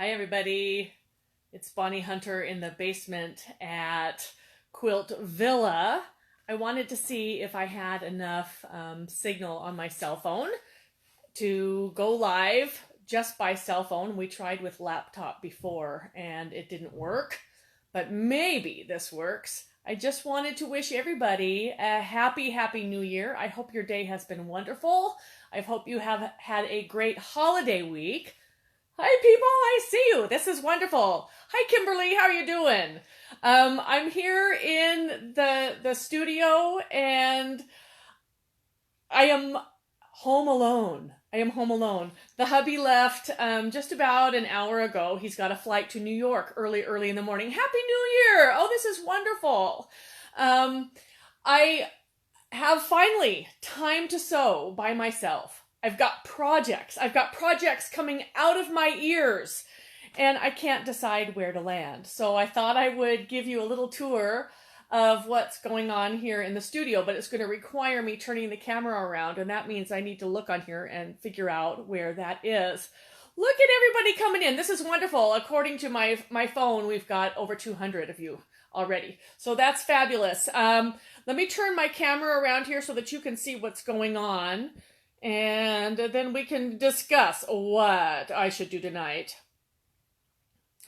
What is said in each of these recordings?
Hi everybody, it's Bonnie Hunter in the basement at Quilt Villa. I wanted to see if I had enough signal on my cell phone to go live just by cell phone. We tried with laptop before and it didn't work, but maybe this works. I just wanted to wish everybody a happy new year. I hope your day has been wonderful. I hope you have had a great holiday week. Hi people, I see you. This is wonderful. Hi Kimberly, how are you doing? I'm here in the studio and I am home alone. The hubby left just about an hour ago. He's got a flight to New York early in the morning. Happy New Year! Oh, this is wonderful. I have finally time to sew by myself. I've got projects coming out of my ears and I can't decide where to land. So I thought I would give you a little tour of what's going on here in the studio, but it's going to require me turning the camera around, and that means I need to look on here and figure out where that is. Look at everybody coming in. This is wonderful. According to my phone, we've got over 200 of you already. So that's fabulous. Let me turn my camera around here so that you can see what's going on. And then we can discuss what I should do tonight.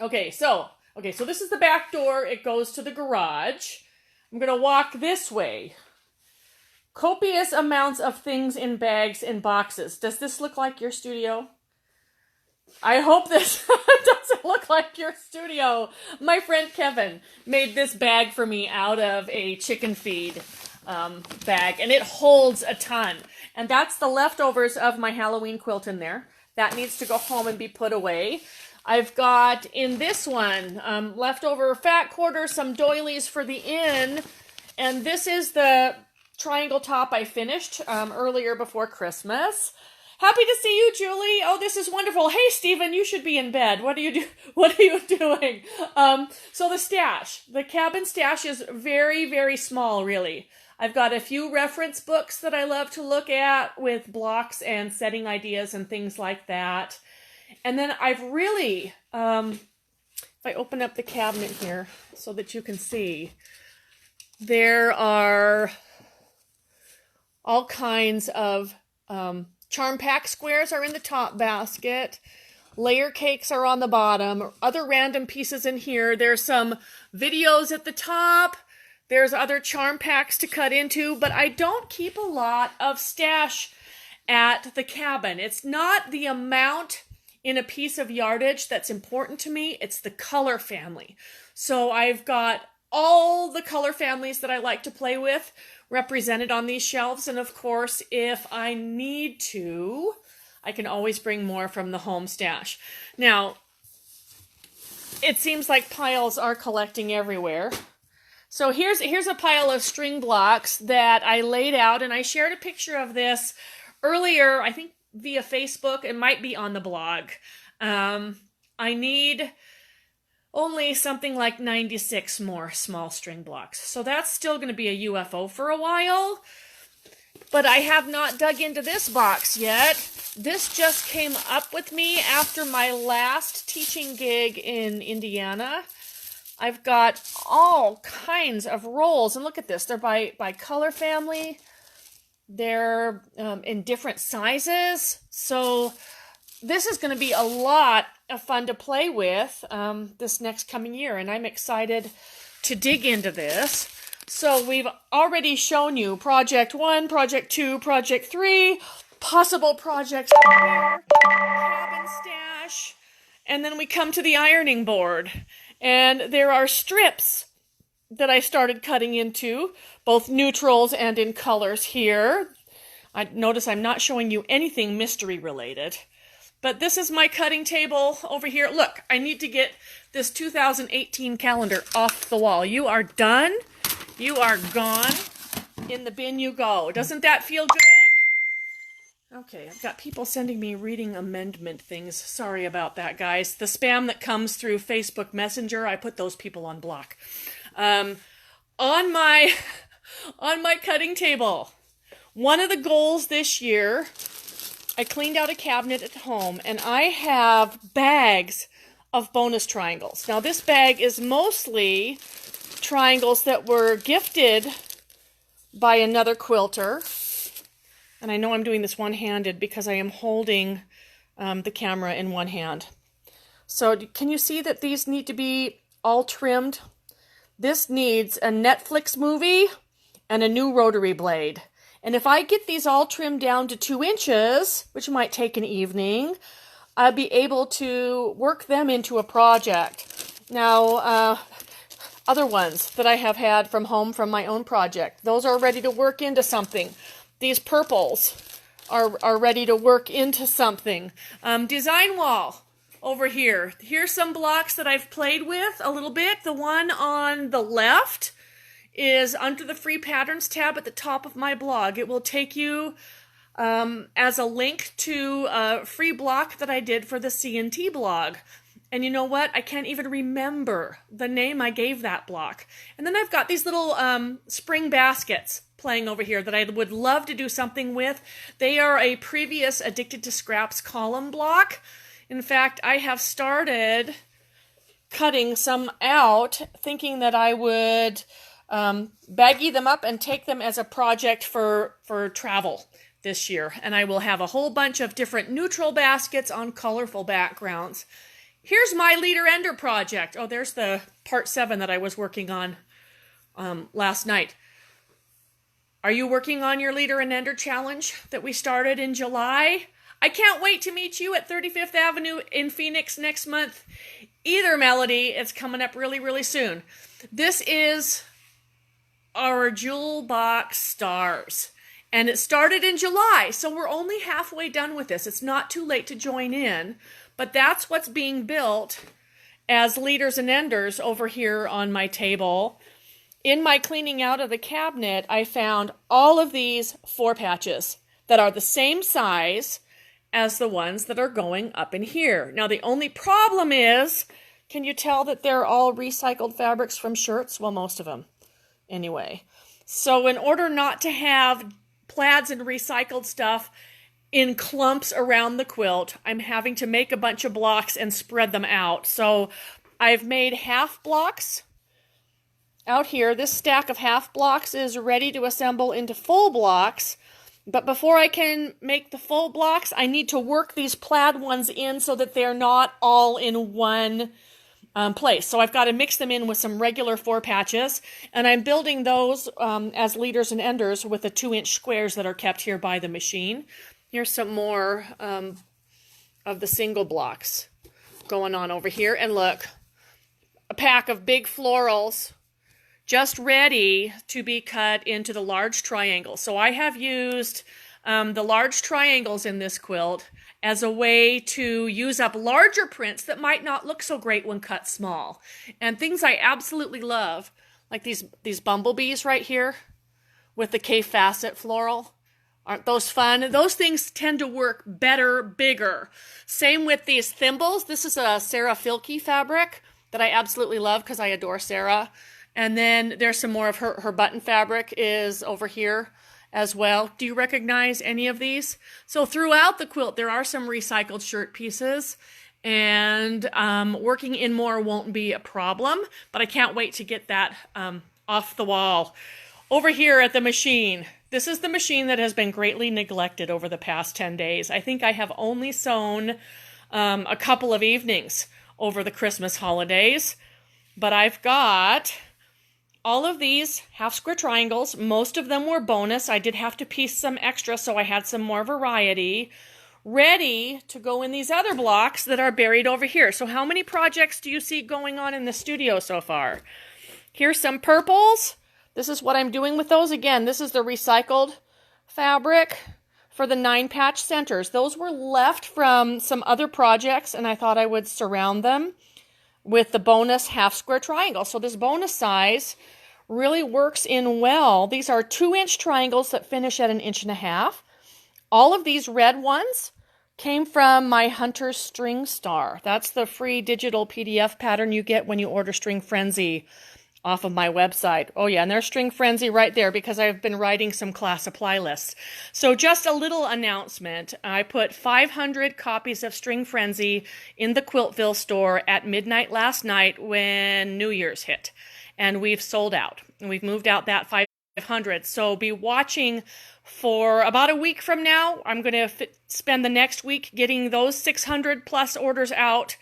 Okay, so this is the back door. It goes to the garage. I'm going to walk this way. Copious amounts of things in bags and boxes. Does this look like your studio? I hope this doesn't look like your studio. My friend Kevin made this bag for me out of a chicken feed bag, and it holds a ton. And that's the leftovers of my Halloween quilt in there. That needs to go home and be put away. I've got in this one leftover fat quarters, some doilies for the inn, and this is the triangle top I finished earlier before Christmas. Happy to see you, Julie. Oh, this is wonderful. Hey, Stephen, you should be in bed. What are you doing? So the stash, the cabin stash is very small, really. I've got a few reference books that I love to look at with blocks and setting ideas and things like that. And then I've really, if I open up the cabinet here so that you can see, there are all kinds of charm pack squares are in the top basket. Layer cakes are on the bottom. Other random pieces in here. There's some videos at the top. There's other charm packs to cut into, but I don't keep a lot of stash at the cabin. It's not the amount in a piece of yardage that's important to me. It's the color family. So I've got all the color families that I like to play with represented on these shelves. And of course, if I need to, I can always bring more from the home stash. Now, it seems like piles are collecting everywhere. So here's a pile of string blocks that I laid out, and I shared a picture of this earlier, I think via Facebook. It might be on the blog. I need only something like 96 more small string blocks. So that's still going to be a UFO for a while. But I have not dug into this box yet. This just came up with me after my last teaching gig in Indiana. I've got all kinds of rolls, and look at this. They're by color family. They're in different sizes. So this is going to be a lot of fun to play with this next coming year, and I'm excited to dig into this. So we've already shown you Project 1, Project 2, Project 3, possible projects here, cabin stash, and then we come to the ironing board. And there are strips that I started cutting into, both neutrals and in colors here. I notice I'm not showing you anything mystery related. But this is my cutting table over here. Look, I need to get this 2018 calendar off the wall. You are done. You are gone. In the bin you go. Doesn't that feel good? Okay, I've got people sending me reading amendment things. Sorry about that, guys. The spam that comes through Facebook Messenger, I put those people on block. On my cutting table, one of the goals this year, I cleaned out a cabinet at home, and I have bags of bonus triangles. Now this bag is mostly triangles that were gifted by another quilter. And I know I'm doing this one-handed because I am holding the camera in one hand. So can you see that these need to be all trimmed? This needs a Netflix movie and a new rotary blade. And if I get these all trimmed down to 2 inches, which might take an evening, I'll be able to work them into a project. Now, other ones that I have had from home from my own project, those are ready to work into something. These purples are ready to work into something. Design wall over here. Here's some blocks that I've played with a little bit. The one on the left is under the free patterns tab at the top of my blog. It will take you as a link to a free block that I did for the C&T blog. And you know what? I can't even remember the name I gave that block. And then I've got these little spring baskets playing over here that I would love to do something with. They are a previous Addicted to Scraps column block. In fact, I have started cutting some out, thinking that I would baggie them up and take them as a project for travel this year. And I will have a whole bunch of different neutral baskets on colorful backgrounds. Here's my Leader Ender project. Oh, there's the part 7 that I was working on last night. Are you working on your Leader and Ender challenge that we started in July? I can't wait to meet you at 35th Avenue in Phoenix next month. Either, Melody, it's coming up really, really soon. This is our Jewel Box Stars. And it started in July, so we're only halfway done with this. It's not too late to join in, but that's what's being built as Leaders and Enders over here on my table. In my cleaning out of the cabinet, I found all of these 4 patches that are the same size as the ones that are going up in here. Now, the only problem is, can you tell that they're all recycled fabrics from shirts? Well, most of them, anyway. So in order not to have plaids and recycled stuff in clumps around the quilt, I'm having to make a bunch of blocks and spread them out. So I've made half blocks out here. This stack of half blocks is ready to assemble into full blocks. But before I can make the full blocks, I need to work these plaid ones in so that they're not all in one place. So I've got to mix them in with some regular 4 patches, and I'm building those as Leaders and Enders with the 2-inch squares that are kept here by the machine. Here's some more of the single blocks going on over here. And look, a pack of big florals just ready to be cut into the large triangles. So I have used the large triangles in this quilt as a way to use up larger prints that might not look so great when cut small. And things I absolutely love, like these bumblebees right here with the K-facet floral. Aren't those fun? Those things tend to work better, bigger. Same with these thimbles. This is a Sarah Filkey fabric that I absolutely love because I adore Sarah. And then there's some more of her button fabric is over here as well. Do you recognize any of these? So throughout the quilt, there are some recycled shirt pieces, and working in more won't be a problem, but I can't wait to get that off the wall. Over here at the machine, this is the machine that has been greatly neglected over the past 10 days. I think I have only sewn a couple of evenings over the Christmas holidays, but I've got all of these half square triangles. Most of them were bonus. I did have to piece some extra, so I had some more variety ready to go in these other blocks that are buried over here. So how many projects do you see going on in the studio so far? Here's some purples. This is what I'm doing with those. Again, this is the recycled fabric for the 9-patch centers. Those were left from some other projects, and I thought I would surround them with the bonus half square triangle. So this bonus size really works in well. These are 2-inch triangles that finish at 1.5 inches. All of these red ones came from my Hunter String Star. That's the free digital PDF pattern you get when you order String Frenzy off of my website. Oh yeah, and there's String Frenzy right there because I've been writing some class supply lists. So just a little announcement. I put 500 copies of String Frenzy in the Quiltville store at midnight last night when New Year's hit. And we've sold out. And we've moved out that 500. So be watching for about a week from now. I'm going to spend the next week getting those 600 plus orders out.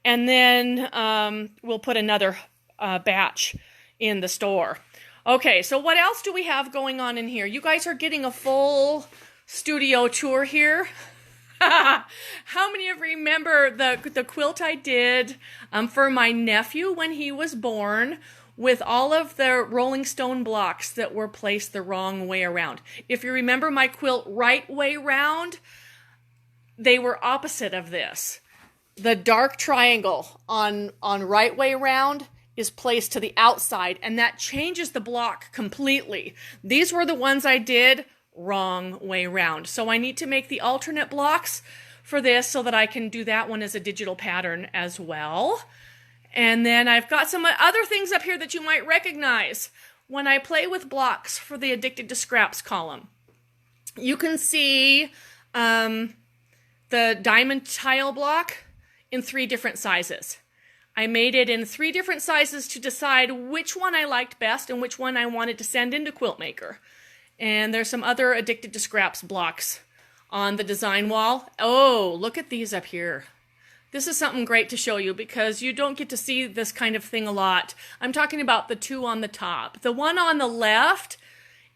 And then we'll put another batch in the store. Okay, so what else do we have going on in here? You guys are getting a full studio tour here. How many of you remember the quilt I did for my nephew when he was born with all of the Rolling Stone blocks that were placed the wrong way around? If you remember my quilt right way round, they were opposite of this. The dark triangle on right way round is placed to the outside, and that changes the block completely. These were the ones I did wrong way round. So I need to make the alternate blocks for this so that I can do that one as a digital pattern as well. And then I've got some other things up here that you might recognize when I play with blocks for the Addicted to Scraps column. You can see the diamond tile block in 3 different sizes. I made it in 3 different sizes to decide which one I liked best and which one I wanted to send into Quiltmaker. And there's some other Addicted to Scraps blocks on the design wall. Oh, look at these up here. This is something great to show you because you don't get to see this kind of thing a lot. I'm talking about the 2 on the top. The one on the left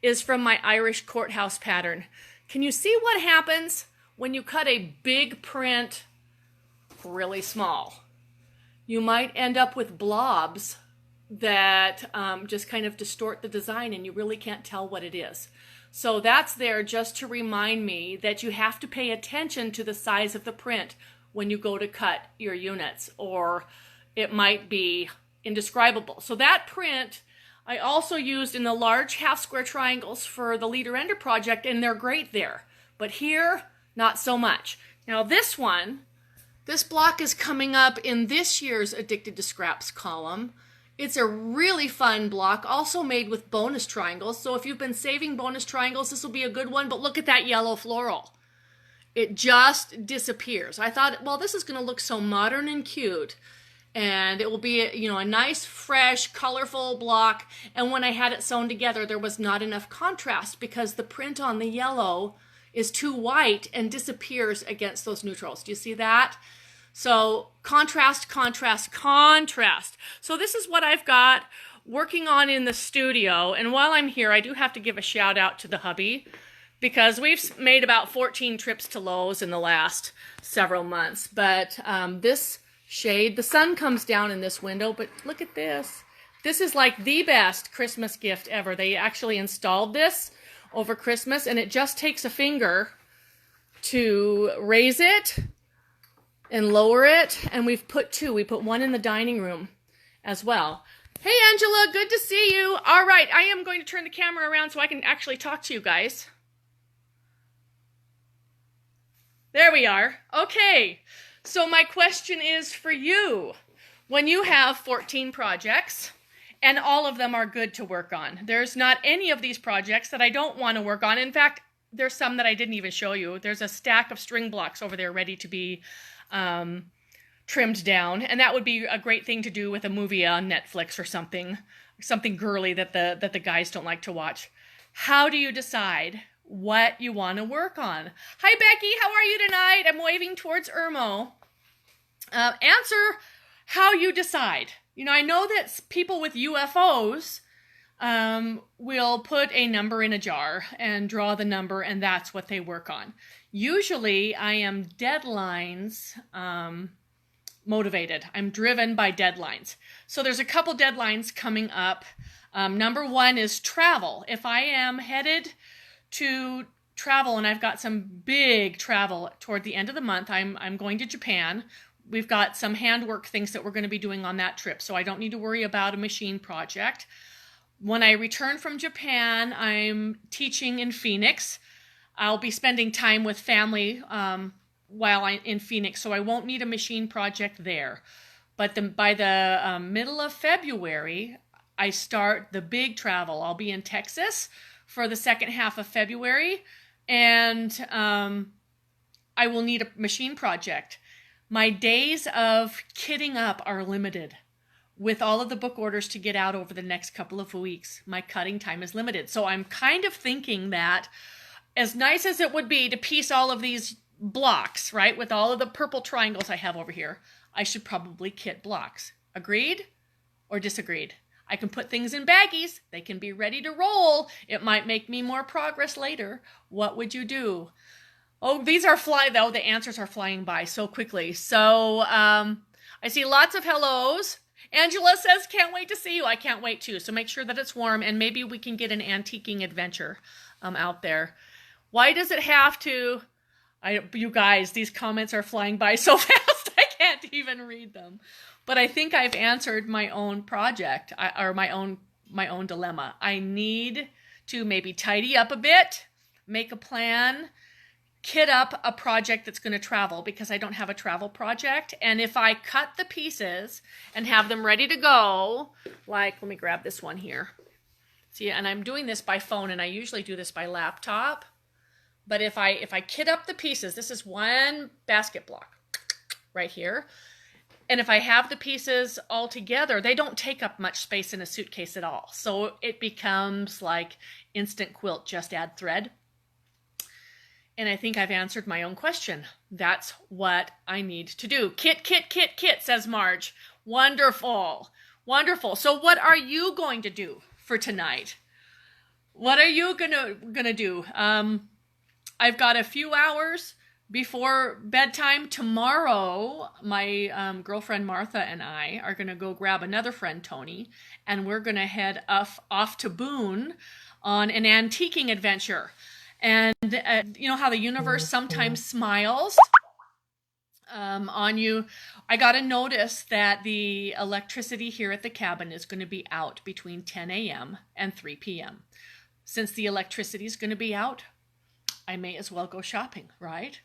is from my Irish courthouse pattern. Can you see what happens when you cut a big print really small? You might end up with blobs that just kind of distort the design and you really can't tell what it is. So that's there just to remind me that you have to pay attention to the size of the print when you go to cut your units, or it might be indescribable. So that print I also used in the large half square triangles for the Leader Ender project, and they're great there. But here, not so much. Now this one, this block is coming up in this year's Addicted to Scraps column. It's a really fun block, also made with bonus triangles. So if you've been saving bonus triangles, this will be a good one. But look at that yellow floral. It just disappears. I thought, well, this is going to look so modern and cute. And it will be, a nice, fresh, colorful block. And when I had it sewn together, there was not enough contrast because the print on the yellow is too white and disappears against those neutrals. Do you see that? So contrast, contrast, contrast. So this is what I've got working on in the studio. And while I'm here, I do have to give a shout out to the hubby because we've made about 14 trips to Lowe's in the last several months. But this shade, the sun comes down in this window, but look at this. This is like the best Christmas gift ever. They actually installed this over Christmas, and it just takes a finger to raise it and lower it, and we've put 2. We put 1 in the dining room as well. Hey Angela, good to see you. All right, I am going to turn the camera around so I can actually talk to you guys. There we are. Okay, so my question is for you. When you have 14 projects, and all of them are good to work on, there's not any of these projects that I don't want to work on. In fact, there's some that I didn't even show you. There's a stack of string blocks over there ready to be trimmed down, and that would be a great thing to do with a movie on Netflix or something girly that the guys don't like to watch. How do you decide what you want to work on? Hi Becky, how are you tonight? I'm waving towards Irmo. Answer how you decide. I know that people with UFOs will put a number in a jar and draw the number, and that's what they work on. Usually I am deadlines motivated. I'm driven by deadlines. So there's a couple deadlines coming up. Number 1 is travel. If I am headed to travel and I've got some big travel toward the end of the month, I'm going to Japan. We've got some handwork things that we're going to be doing on that trip, so I don't need to worry about a machine project. When I return from Japan, I'm teaching in Phoenix. I'll be spending time with family while I'm in Phoenix, so I won't need a machine project there. But by the middle of February, I start the big travel. I'll be in Texas for the second half of February, and I will need a machine project. My days of kitting up are limited. With all of the book orders to get out over the next couple of weeks, my cutting time is limited. So I'm kind of thinking that as nice as it would be to piece all of these blocks, right, with all of the purple triangles I have over here, I should probably kit blocks. Agreed or disagreed? I can put things in baggies. They can be ready to roll. It might make me more progress later. What would you do? Oh, these are flying, though. The answers are flying by so quickly. So I see lots of hellos. Angela says, can't wait to see you. I can't wait too. So make sure that it's warm, and maybe we can get an antiquing adventure out there. Why does it have to? You guys, these comments are flying by so fast I can't even read them. But I think I've answered my own project, or my own dilemma. I need to maybe tidy up a bit, make a plan, kit up a project that's going to travel, because I don't have a travel project. And if I cut the pieces and have them ready to go, like, let me grab this one here. See, and I'm doing this by phone, and I usually do this by laptop. But if I kit up the pieces, this is one basket block right here. And if I have the pieces all together, they don't take up much space in a suitcase at all. So it becomes like instant quilt, just add thread. And I think I've answered my own question. That's what I need to do. Kit, kit, kit, kit, says Marge. Wonderful. Wonderful. So what are you going to do for tonight? What are you gonna do? I've got a few hours before bedtime. Tomorrow, my girlfriend Martha and I are going to go grab another friend, Tony, and we're going to head off to Boone on an antiquing adventure. And you know how the universe sometimes smiles on you? I got to notice that the electricity here at the cabin is going to be out between 10 a.m. and 3 p.m. Since the electricity is going to be out, I may as well go shopping, right?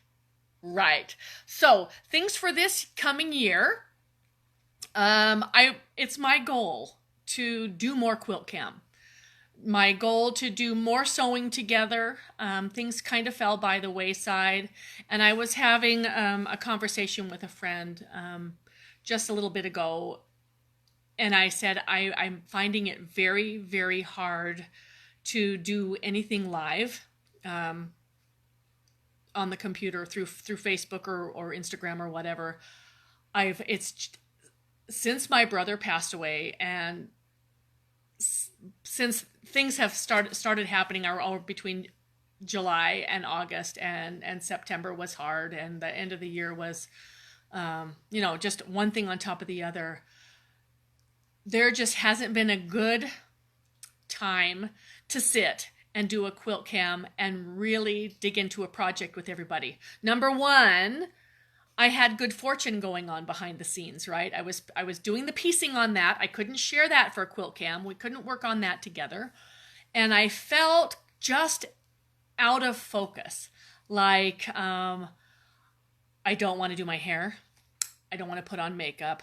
Right. So things for this coming year. It's my goal to do more Quilt-Cam. My goal to do more sewing together. Things kind of fell by the wayside. And I was having a conversation with a friend just a little bit ago. And I said, I'm finding it very, very hard to do anything live. On the computer through Facebook or Instagram or whatever. It's since my brother passed away, and since things have started happening or between July and August, and September was hard, and the end of the year was just one thing on top of the other. There just hasn't been a good time to sit and do a Quilt-Cam and really dig into a project with everybody. Number one, I had good fortune going on behind the scenes, right? I was doing the piecing on that. I couldn't share that for Quilt-Cam. We couldn't work on that together. And I felt just out of focus. Like, I don't want to do my hair. I don't want to put on makeup.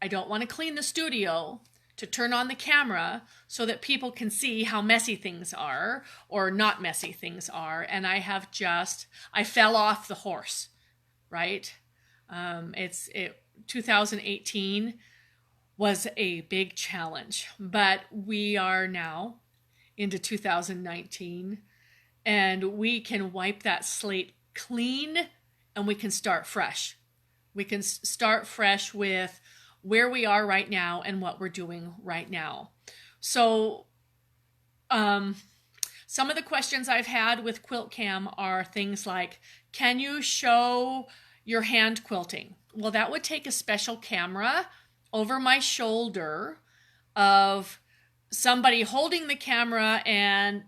I don't want to clean the studio to turn on the camera so that people can see how messy things are or not messy things are. And I fell off the horse, right? 2018 was a big challenge, but we are now into 2019, and we can wipe that slate clean, and we can start fresh. We can start fresh with where we are right now and what we're doing right now. So some of the questions I've had with Quilt-Cam are things like, can you show your hand quilting? Well, that would take a special camera over my shoulder of somebody holding the camera and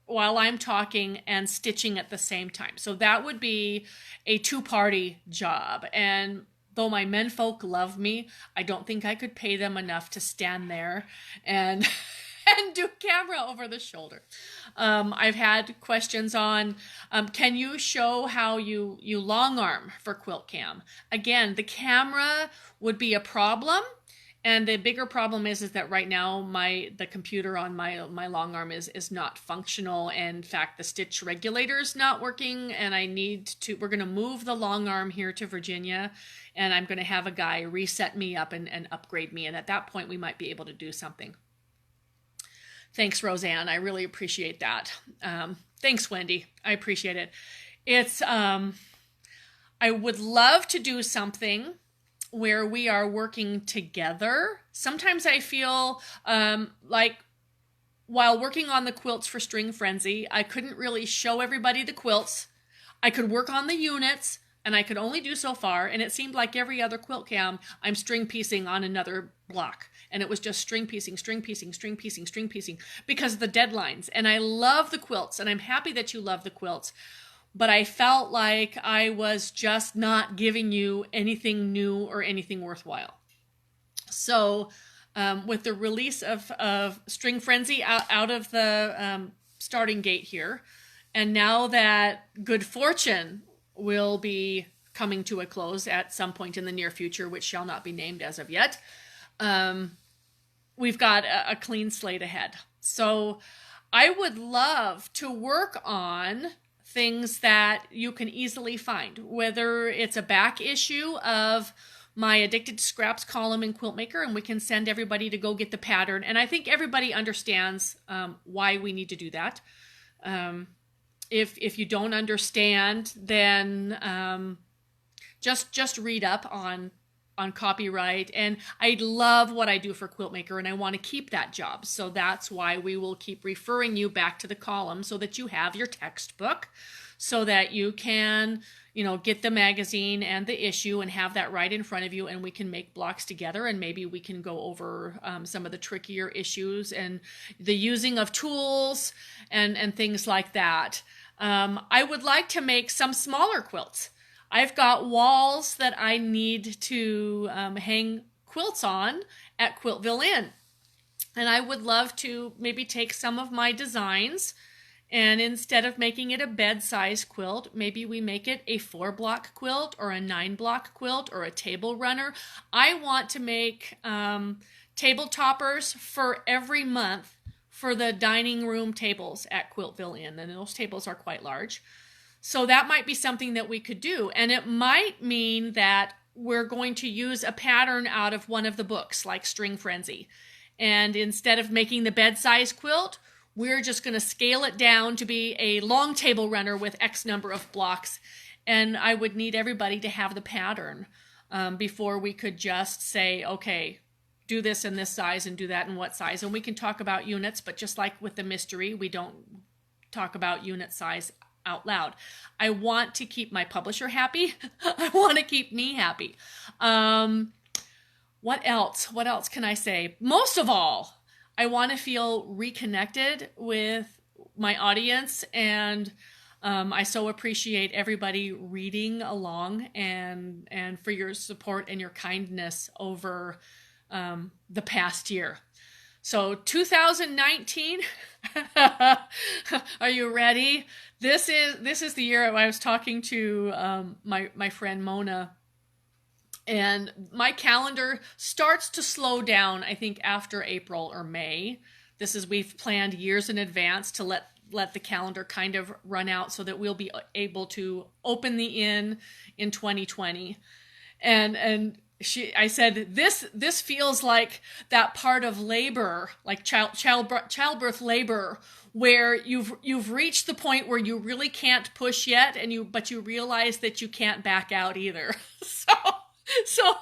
while I'm talking and stitching at the same time. So that would be a two-party job. And though my menfolk love me, I don't think I could pay them enough to stand there and do camera over the shoulder. I've had questions on, can you show how you long arm for Quilt-Cam? Again, the camera would be a problem, And the bigger problem is that right now the computer on my long arm is not functional. And in fact, the stitch regulator is not working, and we're going to move the long arm here to Virginia, and I'm going to have a guy reset me up and upgrade me. And at that point, we might be able to do something. Thanks, Roseanne. I really appreciate that. Thanks, Wendy. I appreciate it. I would love to do something where we are working together. Sometimes I feel like while working on the quilts for String Frenzy, I couldn't really show everybody the quilts. I could work on the units, and I could only do so far. And it seemed like every other Quilt-Cam, I'm string piecing on another block. And it was just string piecing, string piecing, string piecing, string piecing because of the deadlines. And I love the quilts, and I'm happy that you love the quilts. But I felt like I was just not giving you anything new or anything worthwhile. So with the release of String Frenzy out of the starting gate here, and now that Good Fortune will be coming to a close at some point in the near future, which shall not be named as of yet, we've got a clean slate ahead. So I would love to work on things that you can easily find, whether it's a back issue of my Addicted to Scraps column in Quiltmaker, and we can send everybody to go get the pattern. And I think everybody understands why we need to do that. If you don't understand, then just read up on copyright. And I love what I do for Quiltmaker, and I want to keep that job. So that's why we will keep referring you back to the column so that you have your textbook, so that you can, get the magazine and the issue and have that right in front of you, and we can make blocks together, and maybe we can go over some of the trickier issues and the using of tools and things like that. I would like to make some smaller quilts. I've got walls that I need to hang quilts on at Quiltville Inn. And I would love to maybe take some of my designs, and instead of making it a bed-size quilt, maybe we make it a 4-block quilt or a 9-block quilt or a table runner. I want to make table toppers for every month for the dining room tables at Quiltville Inn. And those tables are quite large. So that might be something that we could do. And it might mean that we're going to use a pattern out of one of the books, like String Frenzy. And instead of making the bed-size quilt, we're just going to scale it down to be a long table runner with X number of blocks. And I would need everybody to have the pattern before we could just say, okay, do this in this size and do that in what size. And we can talk about units, but just like with the mystery, we don't talk about unit size out loud. I want to keep my publisher happy. I want to keep me happy. What else? What else can I say? Most of all, I want to feel reconnected with my audience, and I so appreciate everybody reading along and for your support and your kindness over the past year. So 2019, are you ready? This is the year I was talking to my friend Mona, and my calendar starts to slow down, I think, after April or May. We've planned years in advance to let the calendar kind of run out so that we'll be able to open the inn in 2020. And I said, this feels like that part of labor, like childbirth labor, where you've reached the point where you really can't push yet, but you realize that you can't back out either. So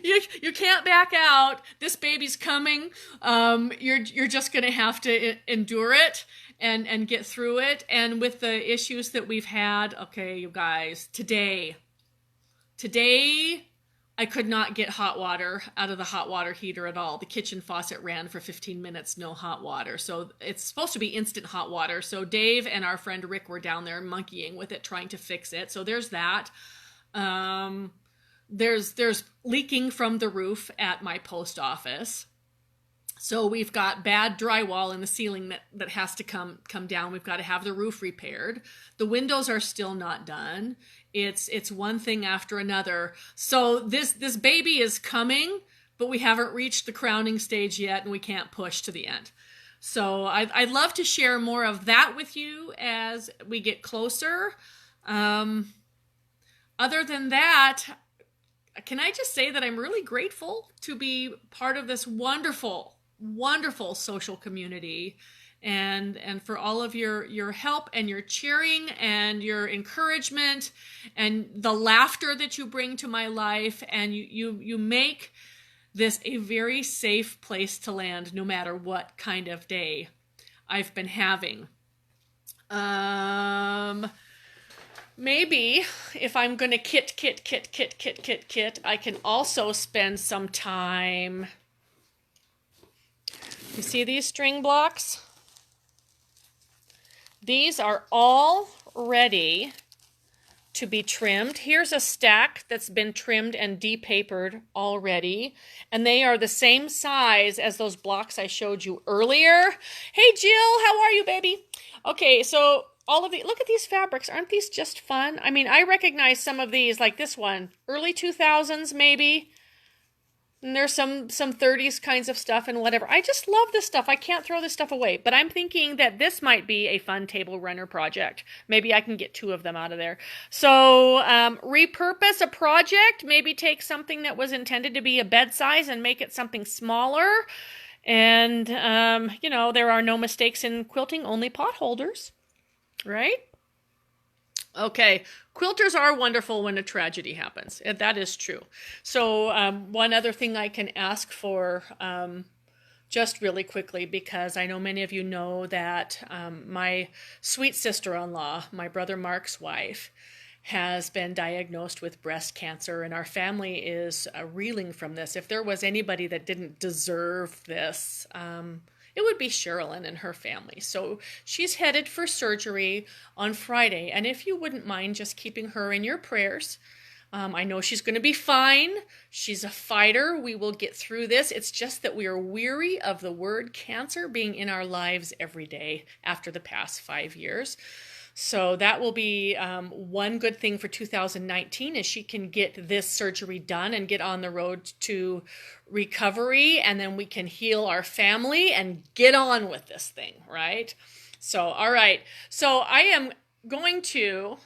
you can't back out. This baby's coming. You're just gonna have to endure it and get through it. And with the issues that we've had, okay, you guys, today I could not get hot water out of the hot water heater at all. The kitchen faucet ran for 15 minutes, no hot water. So it's supposed to be instant hot water. So Dave and our friend Rick were down there monkeying with it, trying to fix it. So there's that. There's leaking from the roof at my post office. So we've got bad drywall in the ceiling that has to come down. We've got to have the roof repaired. The windows are still not done. It's one thing after another. So this baby is coming, but we haven't reached the crowning stage yet, and we can't push to the end. So I'd love to share more of that with you as we get closer. Other than that, can I just say that I'm really grateful to be part of this wonderful, wonderful social community, and for all of your help and your cheering and your encouragement and the laughter that you bring to my life, and you make this a very safe place to land no matter what kind of day I've been having. Maybe if I'm going to kit, I can also spend some time. You see these string blocks? These are all ready to be trimmed. Here's a stack that's been trimmed and depapered already, and they are the same size as those blocks I showed you earlier. Hey Jill, how are you, baby? Okay, so all of the, look at these fabrics. Aren't these just fun? I mean, I recognize some of these, like this one, early 2000s maybe. And there's some 30s kinds of stuff and whatever. I just love this stuff. I can't throw this stuff away. But I'm thinking that this might be a fun table runner project. Maybe I can get 2 of them out of there. So repurpose a project. Maybe take something that was intended to be a bed size and make it something smaller. And, you know, there are no mistakes in quilting, only pot holders. Right? Okay, quilters are wonderful when a tragedy happens. That is true. So one other thing I can ask for, just really quickly, because I know many of you know that my sweet sister-in-law, my brother Mark's wife, has been diagnosed with breast cancer, and our family is reeling from this. If there was anybody that didn't deserve this, it would be Sherilyn and her family. So she's headed for surgery on Friday. And if you wouldn't mind just keeping her in your prayers, I know she's going to be fine. She's a fighter. We will get through this. It's just that we are weary of the word cancer being in our lives every day after the past 5 years. So that will be one good thing for 2019 is she can get this surgery done and get on the road to recovery, and then we can heal our family and get on with this thing, right? So, all right. So I am going to,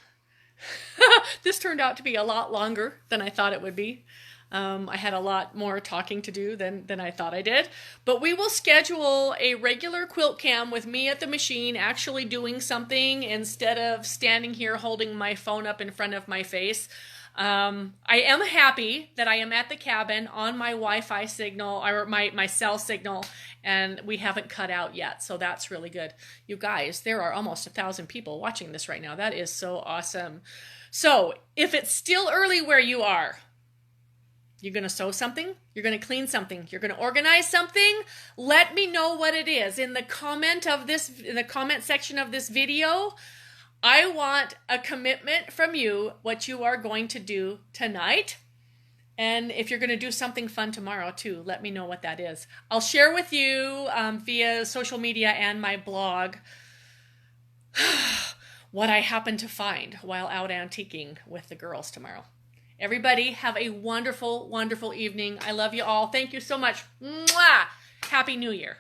this turned out to be a lot longer than I thought it would be. I had a lot more talking to do than I thought I did. But we will schedule a regular Quilt-Cam with me at the machine actually doing something instead of standing here holding my phone up in front of my face. I am happy that I am at the cabin on my Wi-Fi signal, or my cell signal, and we haven't cut out yet. So that's really good. You guys, there are almost 1,000 people watching this right now. That is so awesome. So if it's still early where you are, you're going to sew something, you're going to clean something, you're going to organize something, let me know what it is in the comment section of this video. I want a commitment from you what you are going to do tonight. And if you're going to do something fun tomorrow too, let me know what that is. I'll share with you via social media and my blog what I happen to find while out antiquing with the girls tomorrow. Everybody have a wonderful, wonderful evening. I love you all. Thank you so much. Mwah! Happy New Year.